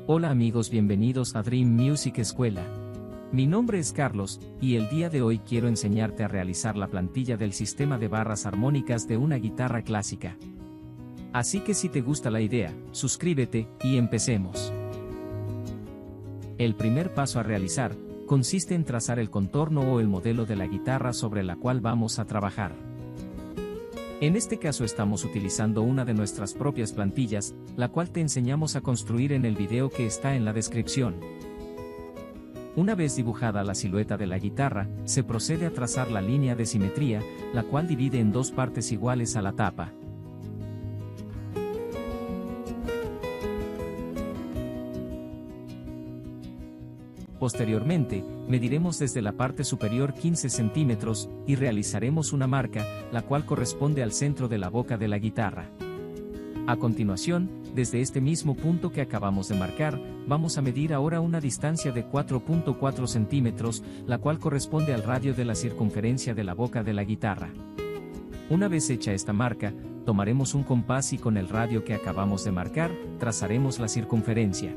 Hola amigos, bienvenidos a Dream Music Escuela. Mi nombre es Carlos, y el día de hoy quiero enseñarte a realizar la plantilla del sistema de barras armónicas de una guitarra clásica. Así que si te gusta la idea, suscríbete, y empecemos. El primer paso a realizar, consiste en trazar el contorno o el modelo de la guitarra sobre la cual vamos a trabajar. En este caso estamos utilizando una de nuestras propias plantillas, la cual te enseñamos a construir en el video que está en la descripción. Una vez dibujada la silueta de la guitarra, se procede a trazar la línea de simetría, la cual divide en dos partes iguales a la tapa. Posteriormente, mediremos desde la parte superior 15 centímetros, y realizaremos una marca, la cual corresponde al centro de la boca de la guitarra. A continuación, desde este mismo punto que acabamos de marcar, vamos a medir ahora una distancia de 4.4 centímetros, la cual corresponde al radio de la circunferencia de la boca de la guitarra. Una vez hecha esta marca, tomaremos un compás y con el radio que acabamos de marcar, trazaremos la circunferencia.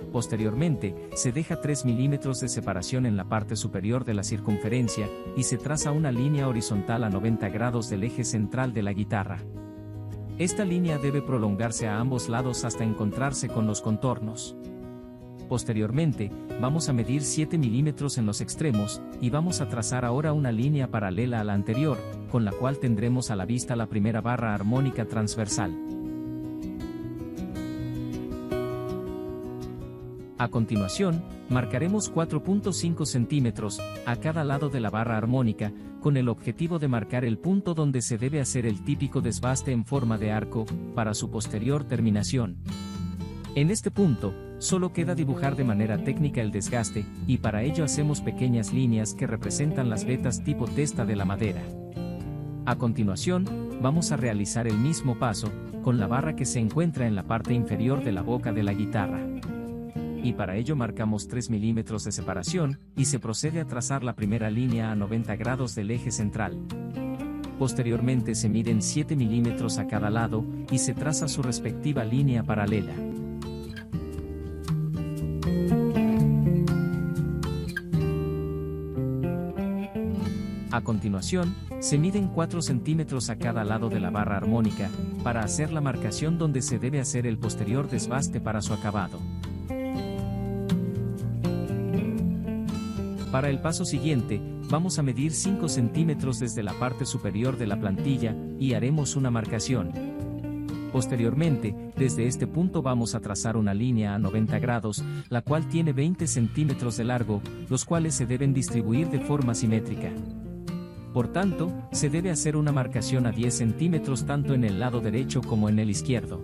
Posteriormente, se deja 3 milímetros de separación en la parte superior de la circunferencia, y se traza una línea horizontal a 90 grados del eje central de la guitarra. Esta línea debe prolongarse a ambos lados hasta encontrarse con los contornos. Posteriormente, vamos a medir 7 milímetros en los extremos, y vamos a trazar ahora una línea paralela a la anterior, con la cual tendremos a la vista la primera barra armónica transversal. A continuación, marcaremos 4.5 centímetros a cada lado de la barra armónica, con el objetivo de marcar el punto donde se debe hacer el típico desbaste en forma de arco, para su posterior terminación. En este punto, solo queda dibujar de manera técnica el desgaste, y para ello hacemos pequeñas líneas que representan las vetas tipo testa de la madera. A continuación, vamos a realizar el mismo paso, con la barra que se encuentra en la parte inferior de la boca de la guitarra. Y para ello marcamos 3 milímetros de separación, y se procede a trazar la primera línea a 90 grados del eje central. Posteriormente se miden 7 milímetros a cada lado, y se traza su respectiva línea paralela. A continuación, se miden 4 centímetros a cada lado de la barra armónica, para hacer la marcación donde se debe hacer el posterior desbaste para su acabado. Para el paso siguiente, vamos a medir 5 centímetros desde la parte superior de la plantilla, y haremos una marcación. Posteriormente, desde este punto vamos a trazar una línea a 90 grados, la cual tiene 20 centímetros de largo, los cuales se deben distribuir de forma simétrica. Por tanto, se debe hacer una marcación a 10 centímetros tanto en el lado derecho como en el izquierdo.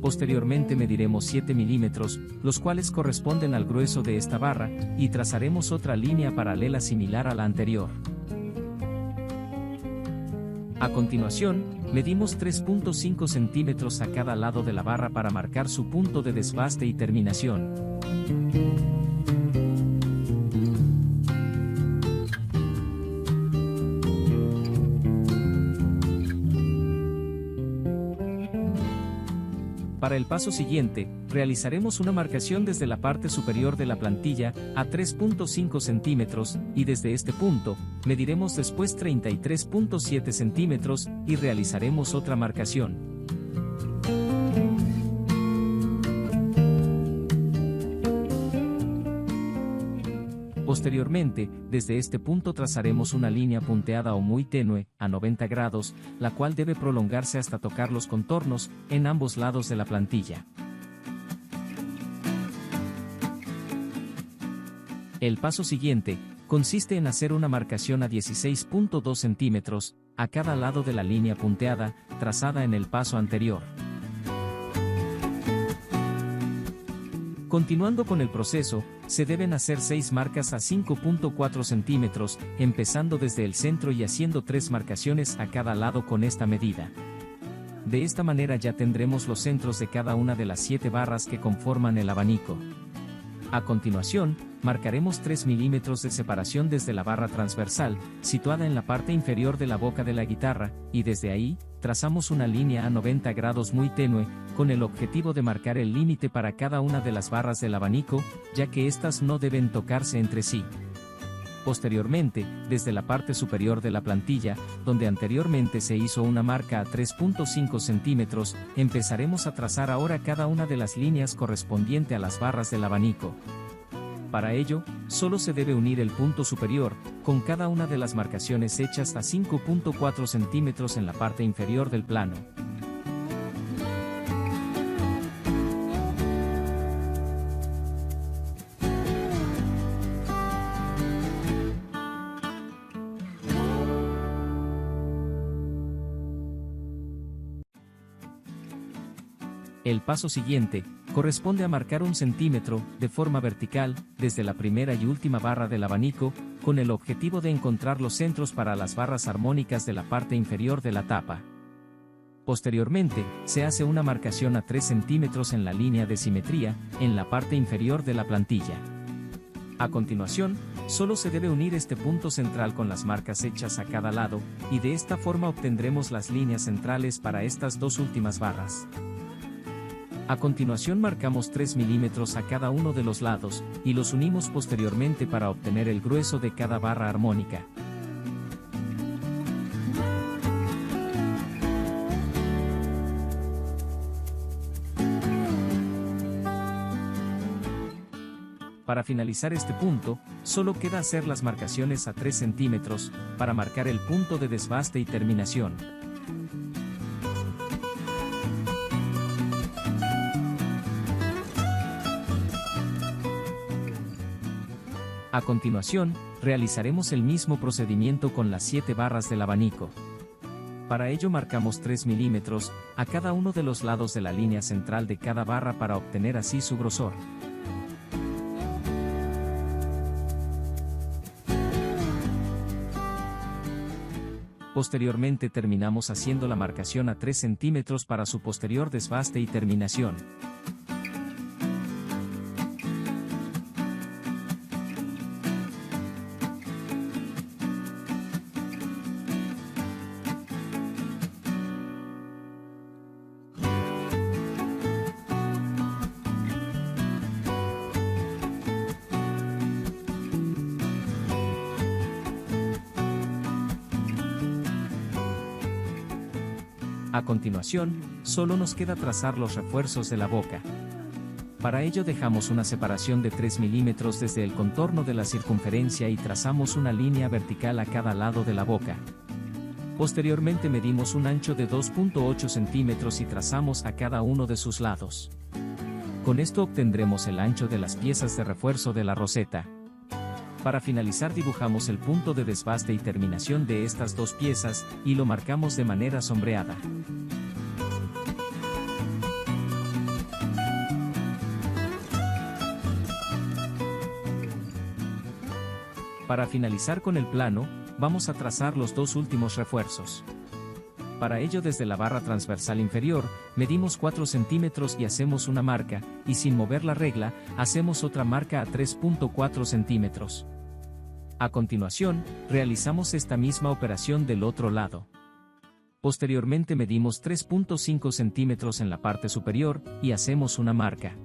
Posteriormente mediremos 7 milímetros, los cuales corresponden al grueso de esta barra, y trazaremos otra línea paralela similar a la anterior. A continuación, medimos 3.5 centímetros a cada lado de la barra para marcar su punto de desbaste y terminación. Para el paso siguiente, realizaremos una marcación desde la parte superior de la plantilla, a 3.5 centímetros, y desde este punto, mediremos después 33.7 centímetros, y realizaremos otra marcación. Posteriormente, desde este punto trazaremos una línea punteada o muy tenue, a 90 grados, la cual debe prolongarse hasta tocar los contornos, en ambos lados de la plantilla. El paso siguiente, consiste en hacer una marcación a 16.2 centímetros, a cada lado de la línea punteada, trazada en el paso anterior. Continuando con el proceso, se deben hacer 6 marcas a 5.4 centímetros, empezando desde el centro y haciendo 3 marcaciones a cada lado con esta medida. De esta manera ya tendremos los centros de cada una de las 7 barras que conforman el abanico. A continuación, marcaremos 3 milímetros de separación desde la barra transversal, situada en la parte inferior de la boca de la guitarra, y desde ahí, trazamos una línea a 90 grados muy tenue, con el objetivo de marcar el límite para cada una de las barras del abanico, ya que éstas no deben tocarse entre sí. Posteriormente, desde la parte superior de la plantilla, donde anteriormente se hizo una marca a 3.5 centímetros, empezaremos a trazar ahora cada una de las líneas correspondiente a las barras del abanico. Para ello, solo se debe unir el punto superior, con cada una de las marcaciones hechas a 5.4 centímetros en la parte inferior del plano. El paso siguiente, corresponde a marcar 1 centímetro, de forma vertical, desde la primera y última barra del abanico, con el objetivo de encontrar los centros para las barras armónicas de la parte inferior de la tapa. Posteriormente, se hace una marcación a 3 centímetros en la línea de simetría, en la parte inferior de la plantilla. A continuación, solo se debe unir este punto central con las marcas hechas a cada lado, y de esta forma obtendremos las líneas centrales para estas dos últimas barras. A continuación marcamos 3 milímetros a cada uno de los lados, y los unimos posteriormente para obtener el grueso de cada barra armónica. Para finalizar este punto, solo queda hacer las marcaciones a 3 centímetros, para marcar el punto de desbaste y terminación. A continuación, realizaremos el mismo procedimiento con las 7 barras del abanico. Para ello marcamos 3 milímetros a cada uno de los lados de la línea central de cada barra para obtener así su grosor. Posteriormente terminamos haciendo la marcación a 3 centímetros para su posterior desbaste y terminación. A continuación, solo nos queda trazar los refuerzos de la boca. Para ello dejamos una separación de 3 milímetros desde el contorno de la circunferencia y trazamos una línea vertical a cada lado de la boca. Posteriormente medimos un ancho de 2.8 centímetros y trazamos a cada uno de sus lados. Con esto obtendremos el ancho de las piezas de refuerzo de la roseta. Para finalizar dibujamos el punto de desbaste y terminación de estas dos piezas, y lo marcamos de manera sombreada. Para finalizar con el plano, vamos a trazar los dos últimos refuerzos. Para ello desde la barra transversal inferior, medimos 4 centímetros y hacemos una marca, y sin mover la regla, hacemos otra marca a 3.4 centímetros. A continuación, realizamos esta misma operación del otro lado. Posteriormente medimos 3.5 centímetros en la parte superior, y hacemos una marca.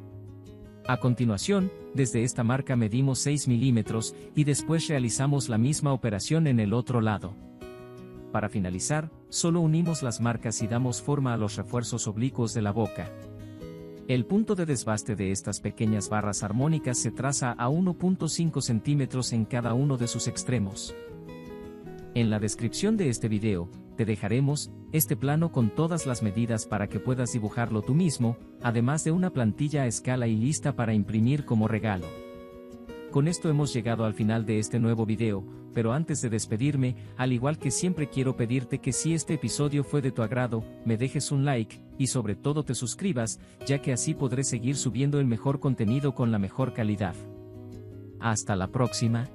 A continuación, desde esta marca medimos 6 milímetros, y después realizamos la misma operación en el otro lado. Para finalizar, solo unimos las marcas y damos forma a los refuerzos oblicuos de la boca. El punto de desbaste de estas pequeñas barras armónicas se traza a 1.5 centímetros en cada uno de sus extremos. En la descripción de este video, te dejaremos este plano con todas las medidas para que puedas dibujarlo tú mismo, además de una plantilla a escala y lista para imprimir como regalo. Con esto hemos llegado al final de este nuevo video, pero antes de despedirme, al igual que siempre quiero pedirte que si este episodio fue de tu agrado, me dejes un like, y sobre todo te suscribas, ya que así podré seguir subiendo el mejor contenido con la mejor calidad. Hasta la próxima.